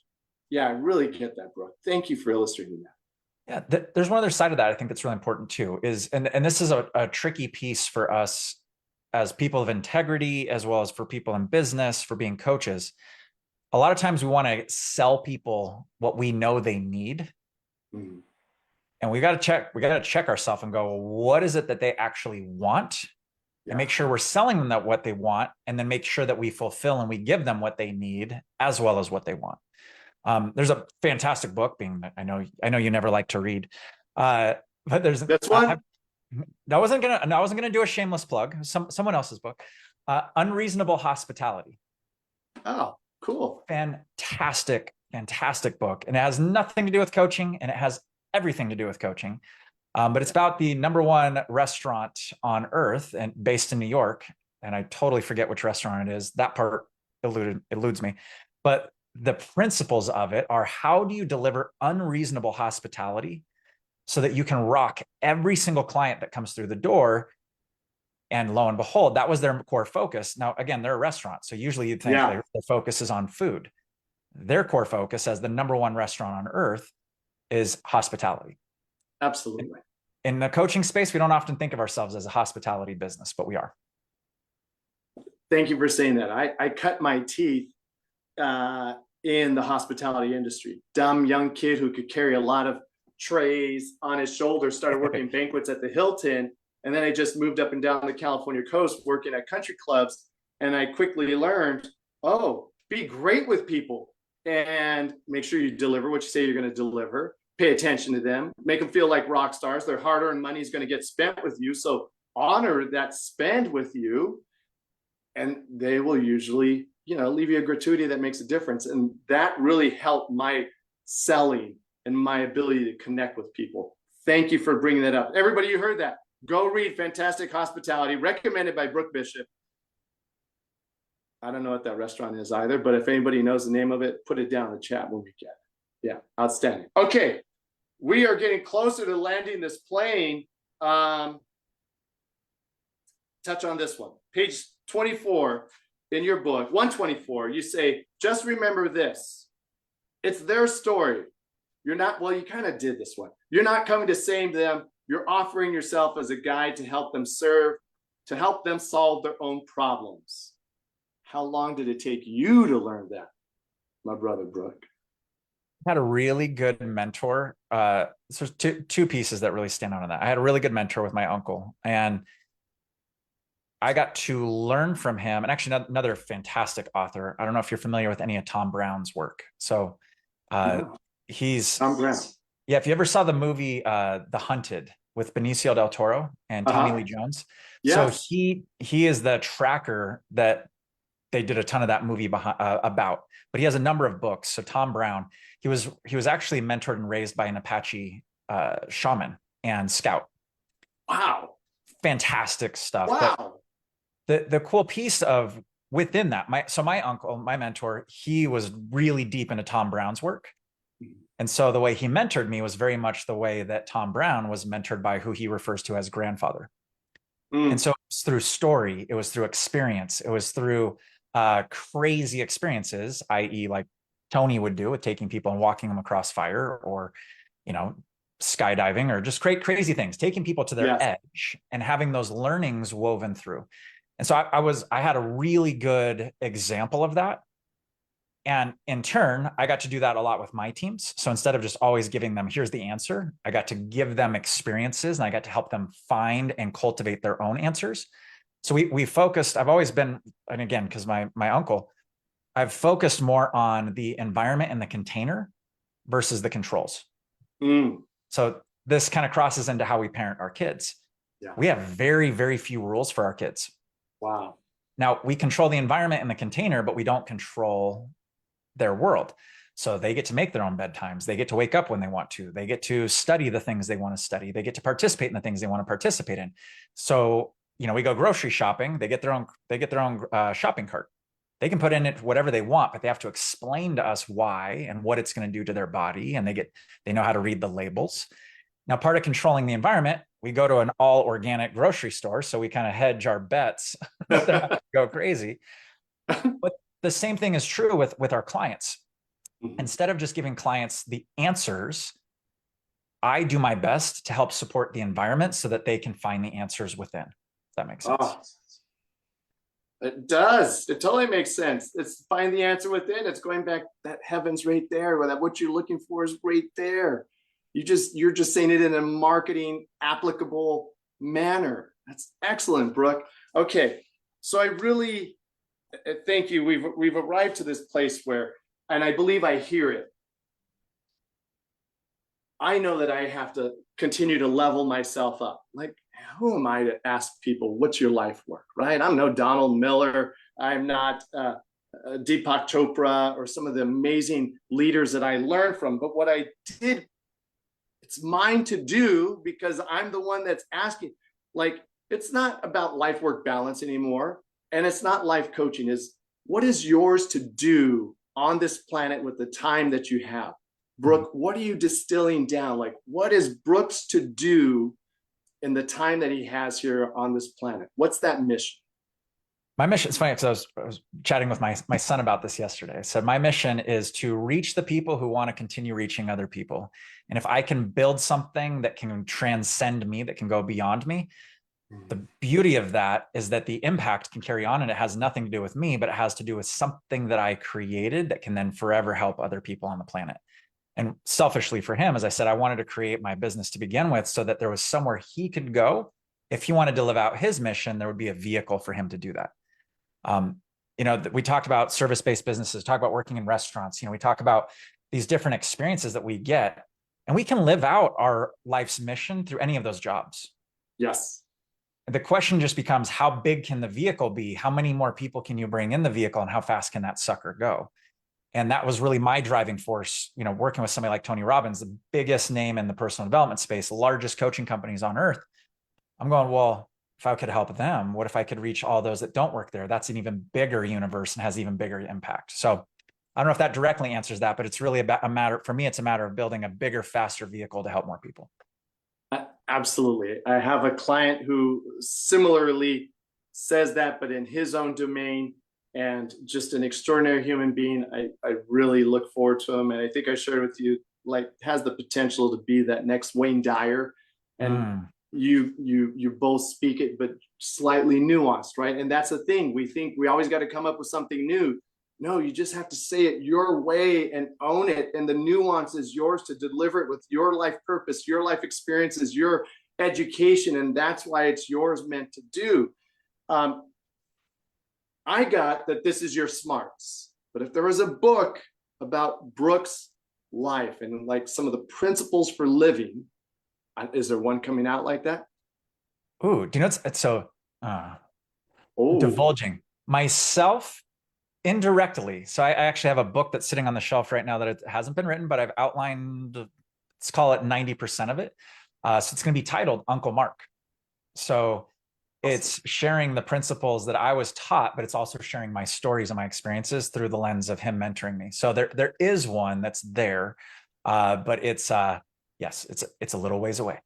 Yeah, I really get that, Brooke. Thank you for illustrating that. Yeah, there's one other side of that I think that's really important too, is, and this is a tricky piece for us as people of integrity, as well as for people in business, for being coaches. A lot of times we want to sell people what we know they need. Mm. And we got to check ourselves and go, what is it that they actually want? Yeah. And make sure we're selling them that what they want, and then make sure that we fulfill and we give them what they need as well as what they want. There's a fantastic book I know you never like to read, but there's this one. I wasn't gonna do a shameless plug. Someone else's book, Unreasonable Hospitality. Oh, cool! Fantastic book, and it has nothing to do with coaching, and it has everything to do with coaching. But it's about the #1 restaurant on earth and based in New York, and I totally forget which restaurant it is. That part eludes me, but the principles of it are: how do you deliver unreasonable hospitality so that you can rock every single client that comes through the door? And lo and behold, that was their core focus. Now, again, they're a restaurant, so usually you'd think their focus is on food. Their core focus as the #1 restaurant on earth is hospitality. Absolutely. In the coaching space, we don't often think of ourselves as a hospitality business, but we are. Thank you for saying that. I cut my teeth in the hospitality industry. Dumb young kid who could carry a lot of trays on his shoulders, started working banquets at the Hilton. And then I just moved up and down the California coast working at country clubs. And I quickly learned, be great with people and make sure you deliver what you say you're going to deliver. Pay attention to them, make them feel like rock stars. Their hard-earned money is going to get spent with you. So honor that spend with you. And they will usually, leave you a gratuity that makes a difference. And that really helped my selling and my ability to connect with people. Thank you for bringing that up. Everybody, you heard that. Go read Fantastic Hospitality, recommended by Brook Bishop. I don't know what that restaurant is either, but if anybody knows the name of it, put it down in the chat when we get it. Yeah, outstanding. Okay, we are getting closer to landing this plane. Touch on this one. Page 24 in your book, 124, you say, just remember this. It's their story. You kind of did this one. You're not coming to save them. You're offering yourself as a guide to help them serve, to help them solve their own problems. How long did it take you to learn that, my brother Brook? I had a really good mentor. So two pieces that really stand out on that. I had a really good mentor with my uncle, and I got to learn from him. And actually another fantastic author. I don't know if you're familiar with any of Tom Brown's work. So he's Tom Brown. Yeah, if you ever saw the movie The Hunted with Benicio del Toro and Tommy Lee Jones. Yes. So he is the tracker that they did a ton of that movie about, but he has a number of books. So Tom Brown, he was actually mentored and raised by an Apache shaman and scout. Wow. Fantastic stuff. Wow. But the cool piece of within that, my uncle, my mentor, he was really deep into Tom Brown's work. And so the way he mentored me was very much the way that Tom Brown was mentored by who he refers to as grandfather. And so it was through story, it was through experience, it was through crazy experiences, i.e. like Tony would do with taking people and walking them across fire, or, skydiving, or just crazy things, taking people to their edge and having those learnings woven through. And so I had a really good example of that. And in turn, I got to do that a lot with my teams. So instead of just always giving them, here's the answer, I got to give them experiences, and I got to help them find and cultivate their own answers. So we focused, I've always been, and again, because my uncle, I've focused more on the environment and the container versus the controls. So this kind of crosses into how we parent our kids. Yeah. We have very, very few rules for our kids. Wow. Now we control the environment and the container, but we don't control their world. So they get to make their own bedtimes. They get to wake up when they want to. They get to study the things they want to study. They get to participate in the things they want to participate in. So we go grocery shopping, they get their own shopping cart. They can put in it whatever they want, but they have to explain to us why and what it's going to do to their body. And they know how to read the labels. Now, part of controlling the environment, we go to an all organic grocery store. So we kind of hedge our bets, go crazy. But the same thing is true with our clients. Instead of just giving clients the answers, I do my best to help support the environment so that they can find the answers within. If that makes sense. Oh, it does. It totally makes sense. It's find the answer within. It's going back, that heaven's right there, or that what you're looking for is right there. You're just saying it in a marketing applicable manner. That's excellent, Brook. Okay. So I really thank you. We've arrived to this place where, and I believe I hear it. I know that I have to continue to level myself up. Like, who am I to ask people, what's your life work, right? I'm no Donald Miller. I'm not Deepak Chopra or some of the amazing leaders that I learned from. But what I did, it's mine to do because I'm the one that's asking. Like, it's not about life work balance anymore. And it's not life coaching. What is yours to do on this planet with the time that you have? Brook, what are you distilling down? Like, what is Brook's to do in the time that he has here on this planet? What's that mission? My mission, it's funny because I was chatting with my son about this yesterday. I said, my mission is to reach the people who want to continue reaching other people. And if I can build something that can transcend me, that can go beyond me, the beauty of that is that the impact can carry on, and it has nothing to do with me, but it has to do with something that I created that can then forever help other people on the planet. And selfishly for him, as I said, I wanted to create my business to begin with so that there was somewhere he could go. If he wanted to live out his mission, there would be a vehicle for him to do that. We talked about service-based businesses, talk about working in restaurants. We talk about these different experiences that we get, and we can live out our life's mission through any of those jobs. Yes. The question just becomes, how big can the vehicle be? How many more people can you bring in the vehicle, and how fast can that sucker go? And that was really my driving force, working with somebody like Tony Robbins, the biggest name in the personal development space, the largest coaching companies on earth. I'm going, well, if I could help them, what if I could reach all those that don't work there? That's an even bigger universe and has even bigger impact. So I don't know if that directly answers that, but it's really about for me, it's a matter of building a bigger, faster vehicle to help more people. Absolutely. I have a client who similarly says that, but in his own domain, and just an extraordinary human being. I really look forward to him. And I think I shared with you, like, has the potential to be that next Wayne Dyer. And you both speak it, but slightly nuanced, right? And that's the thing. We think we always got to come up with something new. No, you just have to say it your way and own it. And the nuance is yours to deliver it with your life purpose, your life experiences, your education. And that's why it's yours meant to do. I got that this is your smarts, but if there was a book about Brook's life and like some of the principles for living, is there one coming out like that? Ooh, do you know it's so divulging myself indirectly. So I actually have a book that's sitting on the shelf right now that it hasn't been written, but I've outlined, let's call it 90% of it. So it's going to be titled Uncle Mark. So it's sharing the principles that I was taught, but it's also sharing my stories and my experiences through the lens of him mentoring me. So there is one that's there, but it's yes, it's a little ways away.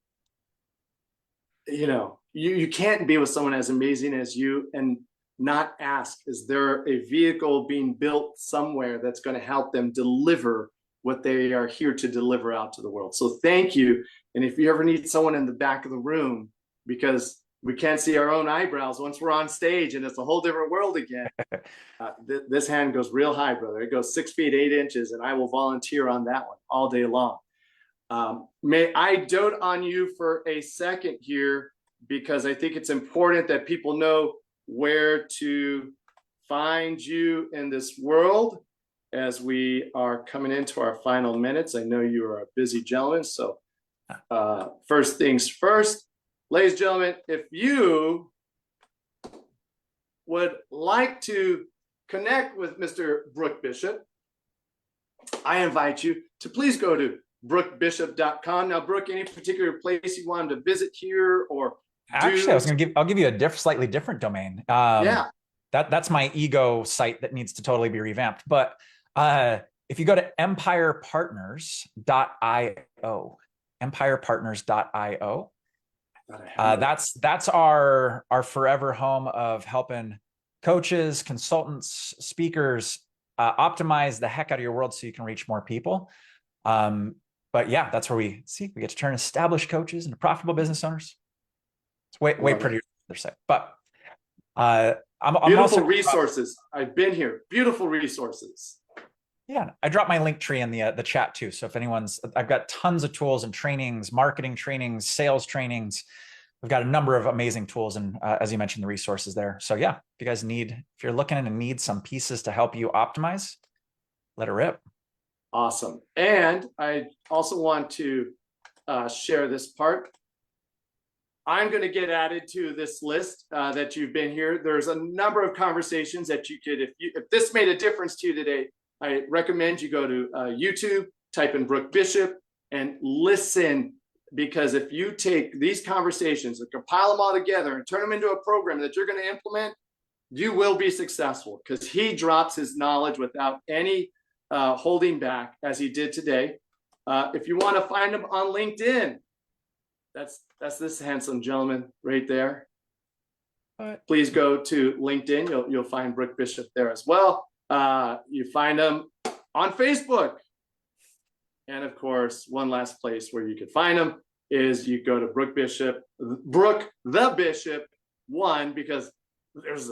You can't be with someone as amazing as you and not ask, is there a vehicle being built somewhere that's going to help them deliver what they are here to deliver out to the world? So thank you. And if you ever need someone in the back of the room, because we can't see our own eyebrows once we're on stage and it's a whole different world again. This hand goes real high, brother. It goes 6 feet 8 inches, and I will volunteer on that one all day long. May I dote on you for a second here, because I think it's important that people know where to find you in this world as we are coming into our final minutes. I know you are a busy gentleman, so first things first. Ladies and gentlemen, if you would like to connect with Mr. Brook Bishop, I invite you to please go to brookbishop.com. Now, Brook, any particular place you want him to visit here or Actually, I'll give you a slightly different domain. Yeah. That's my ego site that needs to totally be revamped. But if you go to empirepartners.io, that's our forever home of helping coaches, consultants, speakers optimize the heck out of your world so you can reach more people. But yeah, that's where we get to turn established coaches into profitable business owners. It's way prettier than the other side. But I'm beautiful also resources. I've been here. Beautiful resources. Yeah, I dropped my link tree in the chat too. So if I've got tons of tools and trainings, marketing trainings, sales trainings. We've got a number of amazing tools and as you mentioned, the resources there. So yeah, if you're looking and need some pieces to help you optimize, let it rip. Awesome. And I also want to share this part. I'm going to get added to this list that you've been here. There's a number of conversations that you could, if this made a difference to you today, I recommend you go to YouTube, type in Brook Bishop and listen, because if you take these conversations and compile them all together and turn them into a program that you're going to implement, you will be successful, because he drops his knowledge without any holding back, as he did today. If you want to find him on LinkedIn, that's this handsome gentleman right there. Please go to LinkedIn. You'll find Brook Bishop there as well. You find him on Facebook. And of course, one last place where you could find him is you go to Brook the Bishop 1, because there's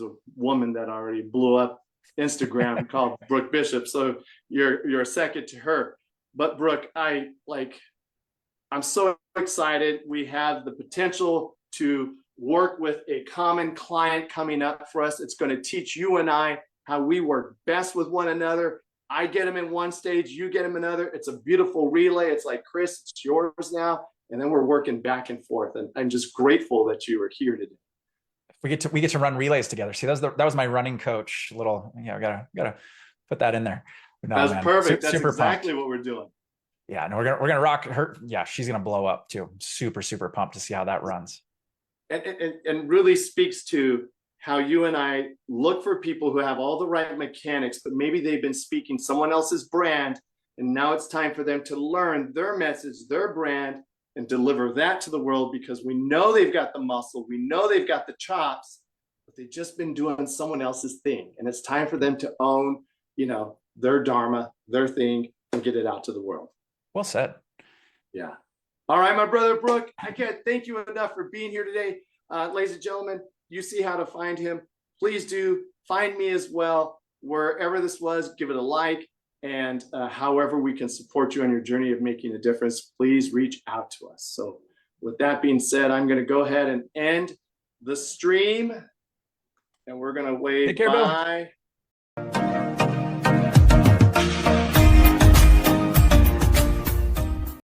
a woman that already blew up Instagram called Brook Bishop. So you're second to her. But Brook, I'm so excited. We have the potential to work with a common client coming up for us. It's going to teach you and I how we work best with one another. I get them in one stage, you get them another. It's a beautiful relay. It's like, Chris, it's yours now. And then we're working back and forth. And I'm just grateful that you are here today. We get to run relays together. See, that was my running coach. Gotta put that in there. No, that's man, perfect. That's exactly pumped. what we're doing. Yeah, no, we're gonna rock her. Yeah, she's gonna blow up too. I'm super pumped to see how that runs. And really speaks to how you and I look for people who have all the right mechanics, but maybe they've been speaking someone else's brand, and now it's time for them to learn their message, their brand, and deliver that to the world, because we know they've got the muscle, we know they've got the chops, but they've just been doing someone else's thing. And it's time for them to own, their dharma, their thing, and get it out to the world. Well said. Yeah. All right, my brother Brook, I can't thank you enough for being here today. Ladies and gentlemen, you see how to find him. Please do find me as well. Wherever this was, give it a like. And however we can support you on your journey of making a difference, please reach out to us. So with that being said, I'm going to go ahead and end the stream. And we're going to wave bye.